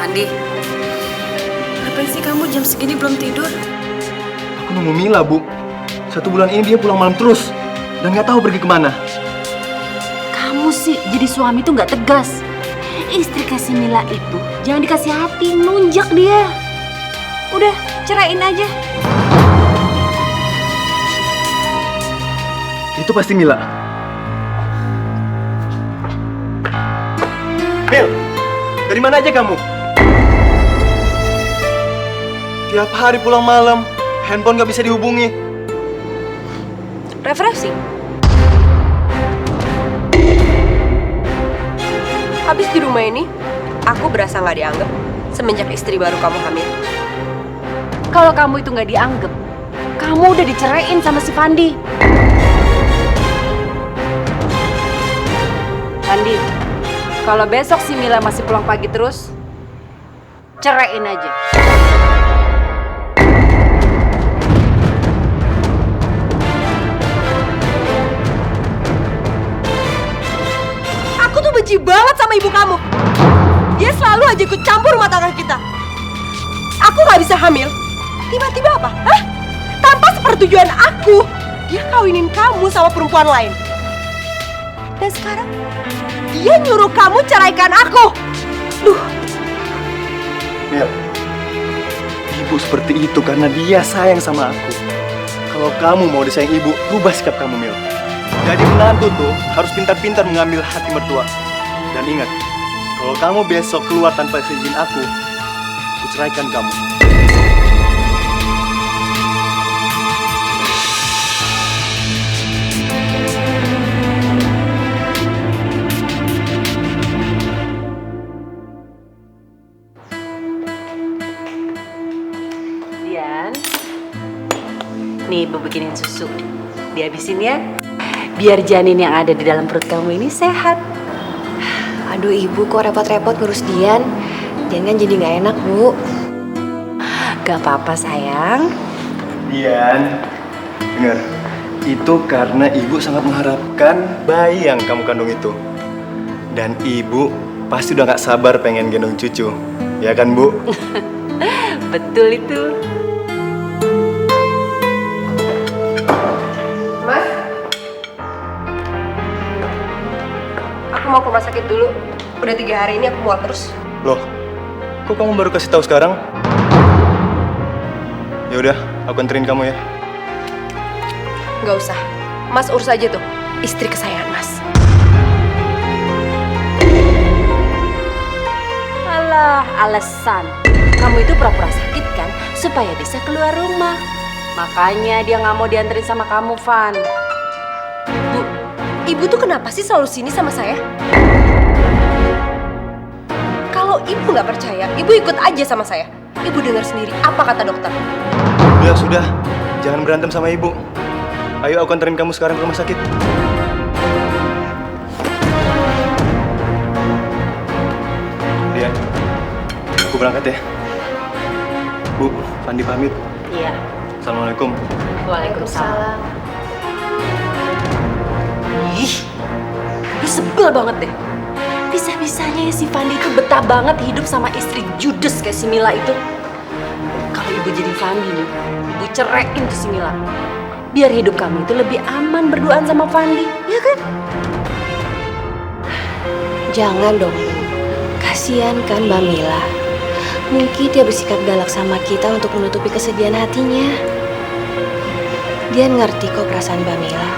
Fandi, ngapain sih kamu jam segini belum tidur? Aku nunggu Mila, Bu. 1 bulan ini dia pulang malam terus dan nggak tahu pergi kemana. Kamu sih jadi suami tuh nggak tegas. Istri kasih Mila itu jangan dikasih hati, nunjak dia. Udah, ceraiin aja. Itu pasti Mila. Mil, dari mana aja kamu? Tiap hari pulang malam, handphone nggak bisa dihubungi. Refreshing. Habis di rumah ini, aku berasa nggak dianggap semenjak istri baru kamu hamil. Kalau kamu itu nggak dianggap, kamu udah diceraiin sama si Fandi. Fandi, kalau besok si Mila masih pulang pagi terus, ceraiin aja. Aku tuh benci banget sama ibu kamu. Dia selalu aja ikut campur rumah tangga kita. Aku nggak bisa hamil. Tiba-tiba apa? Hah? Tanpa sepersetujuan aku, dia kawinin kamu sama perempuan lain. Dan sekarang, dia nyuruh kamu ceraikan aku. Duh. Mil, ibu seperti itu karena dia sayang sama aku. Kalau kamu mau disayang ibu, rubah sikap kamu, Mil. Jadi menantu tuh harus pintar-pintar mengambil hati mertua. Dan ingat, kalau kamu besok keluar tanpa izin aku ceraikan kamu. Dian, nih ibu bikinin susu. Dihabisin ya, biar janin yang ada di dalam perut kamu ini sehat. Aduh ibu, kok repot-repot ngurus Dian? Dian kan jadi nggak enak, Bu. Gak apa-apa sayang. Dian, dengar, itu karena ibu sangat mengharapkan bayi yang kamu kandung itu. Dan ibu pasti udah gak sabar pengen gendong cucu. Ya kan, Bu? Betul itu. Mas, aku mau ke rumah sakit dulu. Udah 3 hari ini aku mual terus. Loh, kok kamu baru kasih tahu sekarang? Ya udah, aku anterin kamu ya. Nggak usah. Mas urus aja tuh istri kesayangan Mas. Alah, alasan. Kamu itu pura-pura sakit kan, supaya bisa keluar rumah. Makanya dia nggak mau dianterin sama kamu, Van. Bu, ibu tuh kenapa sih selalu sini sama saya? Kalau ibu nggak percaya, ibu ikut aja sama saya. Ibu dengar sendiri apa kata dokter. Sudah, jangan berantem sama ibu. Ayo aku anterin kamu sekarang ke rumah sakit. Dian, aku berangkat ya. Bu, Fandi pamit. Iya. Assalamualaikum. Waalaikumsalam. Ih, gue sebel banget deh. Bisa-bisanya ya si Fandi itu betah banget hidup sama istri judes kayak si Mila itu. Kalau ibu jadi Fandi nih, ibu ceraiin tuh si Mila. Biar hidup kamu itu lebih aman berduaan sama Fandi, ya kan? Jangan dong, Bu. Kasian kan Mbak Mila. Mungkin dia bersikap galak sama kita untuk menutupi kesedihan hatinya. Dia ngerti kok perasaan Mbak Mila.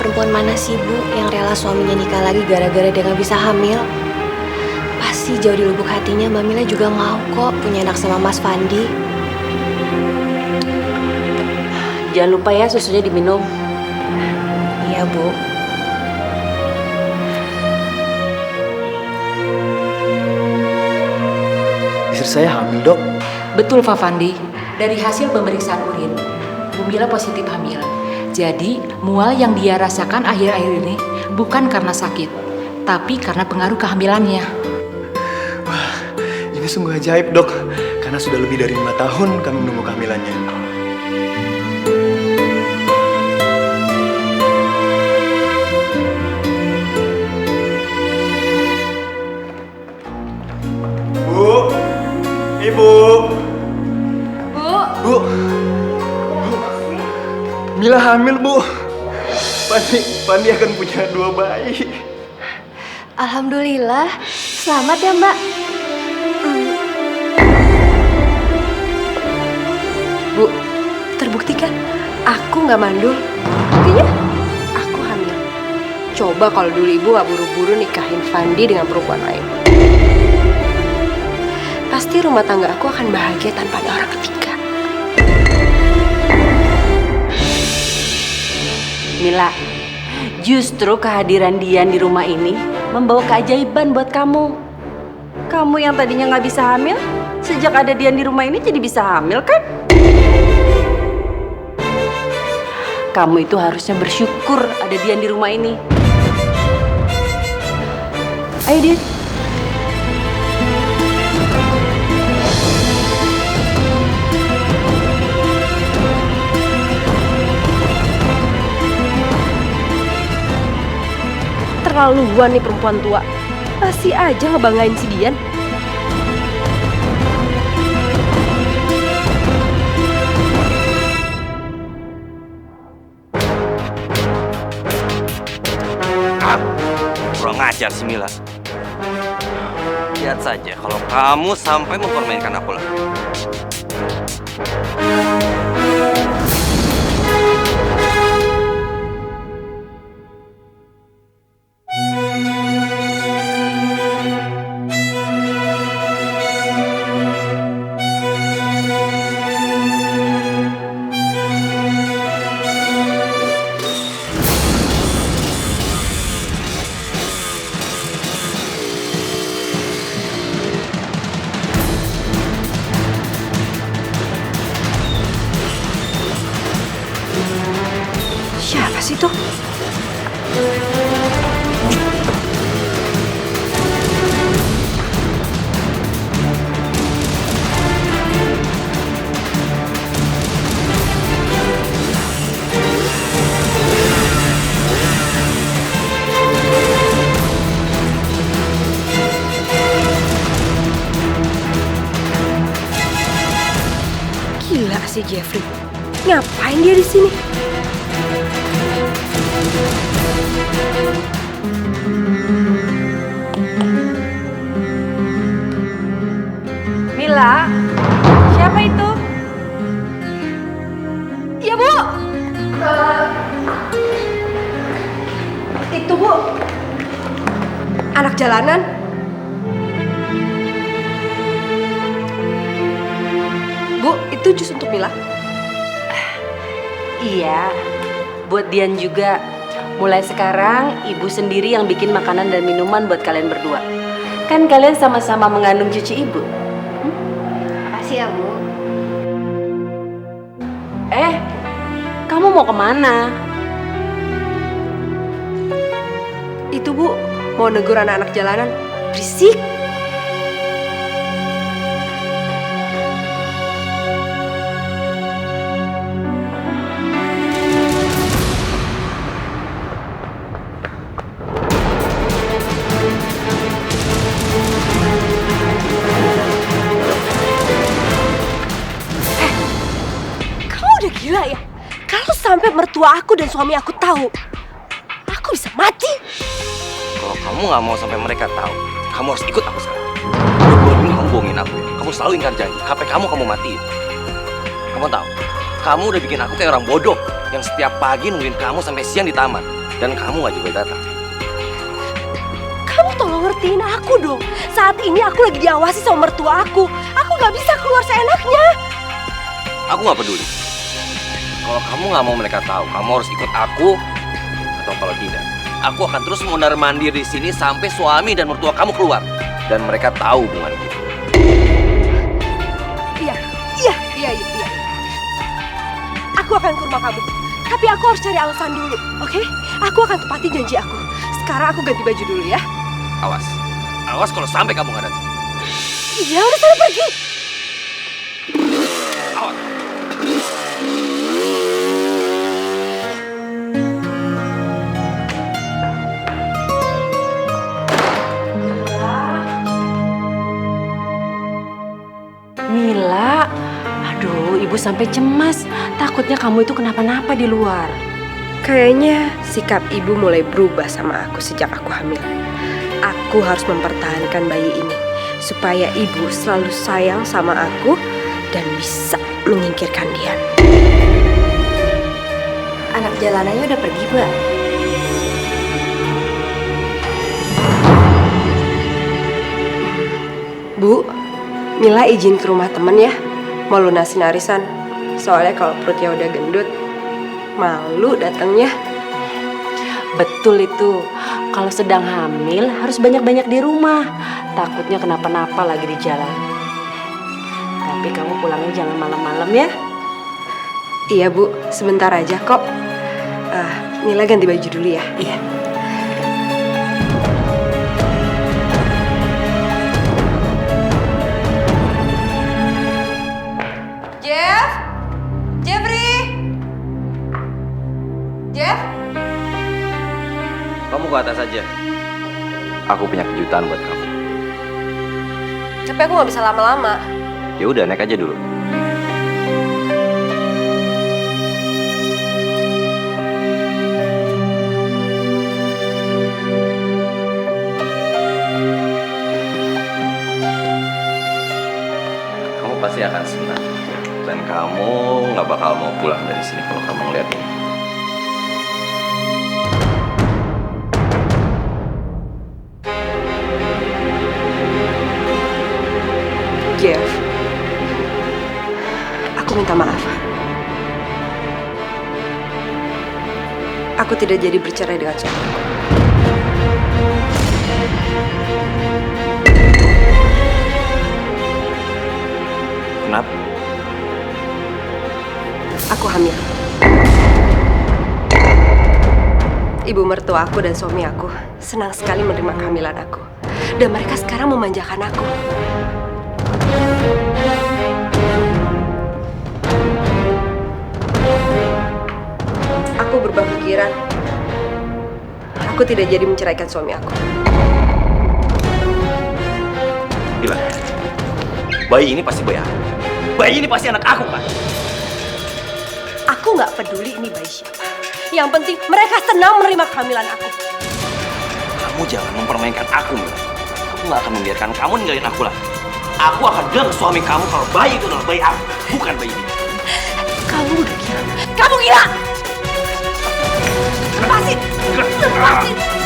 Perempuan mana sih, Bu, yang rela suaminya nikah lagi gara-gara dia nggak bisa hamil? Pasti jauh di lubuk hatinya Mbak Mila juga mau kok punya anak sama Mas Fandi. Jangan lupa ya susunya diminum. Iya, Bu. Istri saya hamil, Dok. Betul, Pak Fandi. Dari hasil pemeriksaan urin, Bu Mila positif hamil. Jadi, mual yang dia rasakan akhir-akhir ini bukan karena sakit, tapi karena pengaruh kehamilannya. Wah, ini sungguh ajaib, Dok. Karena sudah lebih dari 5 tahun kami menunggu kehamilannya. Bu, Ibu. Bu, Bu. Mila hamil, Bu. Fandi akan punya 2 bayi. Alhamdulillah, selamat ya Mbak. Bu, terbukti kan aku nggak mandul. Buktinya aku hamil. Coba kalau dulu ibu nggak buru-buru nikahin Fandi dengan perempuan lain. Pasti rumah tangga aku akan bahagia tanpa ada orang ketiga. Mila, justru kehadiran Dian di rumah ini membawa keajaiban buat kamu. Kamu yang tadinya nggak bisa hamil, sejak ada Dian di rumah ini jadi bisa hamil kan? Kamu itu harusnya bersyukur ada Dian di rumah ini. Ayo Dian. Terlaluan nih perempuan tua. Masih aja ngebanggain si Dian. Kurang ajar si Mila. Lihat saja kalau kamu sampai mempermainkan aku lagi. Siapa sih tuh? Gila si Jeffrey. Ngapain dia di sini? Mila, siapa itu? Iya Bu. Itu Bu. Anak jalanan. Bu, itu jus untuk Mila. Iya, buat Dian juga. Mulai sekarang, ibu sendiri yang bikin makanan dan minuman buat kalian berdua. Kan kalian sama-sama mengandung cucu ibu. Makasih ya Bu. Kamu mau kemana? Itu Bu, mau negur anak-anak jalanan. Berisik. Kamu udah gila ya? Kalau sampai mertua aku dan suami aku tahu, aku bisa mati. Kalau kamu nggak mau sampai mereka tahu, kamu harus ikut aku sekarang. Udah 2 minggu kamu bohongin aku. Kamu selalu ingkar janji. HP kamu matiin. Kamu tahu, kamu udah bikin aku kayak orang bodoh yang setiap pagi nungguin kamu sampai siang di taman. Dan kamu nggak juga datang. Kamu tolong ngertiin aku dong. Saat ini aku lagi diawasi sama mertua aku. Aku nggak bisa keluar seenaknya. Aku nggak peduli. Kalau kamu nggak mau mereka tahu, kamu harus ikut aku. Atau kalau tidak, aku akan terus mondar-mandir di sini sampai suami dan mertua kamu keluar dan mereka tahu hubungan kita. Iya. Aku akan ke rumah kamu. Tapi aku harus cari alasan dulu, oke? Aku akan tepati janji aku. Sekarang aku ganti baju dulu ya. Awas kalau sampai kamu nggak datang. Iya, udah sana pergi. Awas. ibu sampai cemas. Takutnya kamu itu kenapa-napa di luar. Kayaknya sikap ibu mulai berubah sama aku sejak aku hamil. Aku harus mempertahankan bayi ini supaya ibu selalu sayang sama aku dan bisa menyingkirkan dia. Anak jalanannya udah pergi, Mbak. Bu, Mila izin ke rumah temen ya. Mau lunasin arisan. Soalnya kalau perutnya udah gendut, malu datangnya. Betul itu. Kalau sedang hamil harus banyak-banyak di rumah. Takutnya kenapa-napa lagi di jalan. Tapi kamu pulangnya jangan malam-malam ya. Iya Bu, sebentar aja kok. Mila ganti baju dulu ya. Iya. Jeff? Jeffrey? Jeff? Kamu ke atas aja. Aku punya kejutan buat kamu. Tapi aku nggak bisa lama-lama. Ya udah, naik aja dulu. Kamu pasti akan senang. Dan kamu nggak bakal mau pulang dari sini kalau kamu ngeliat ini. Jeff, aku minta maaf. Aku tidak jadi bercerai dengan suamiku. Kenapa? Aku hamil. Ibu mertua aku dan suami aku senang sekali menerima kehamilan aku. Dan mereka sekarang memanjakan aku. Aku berubah pikiran. Aku tidak jadi menceraikan suami aku. Bilang, bayi ini pasti bayi aku. Bayi ini pasti anak aku kan? Aku nggak peduli ini bayi siapa. Yang penting mereka senang menerima kehamilan aku. Kamu jangan mempermainkan aku, Mila. Aku nggak akan membiarkan kamu ninggalin aku lagi. Aku akan bilang ke suami kamu kalau bayi itu adalah bayi aku, bukan bayi ini. Kamu udah gila. Kamu gila! Lepasin! Lepasin!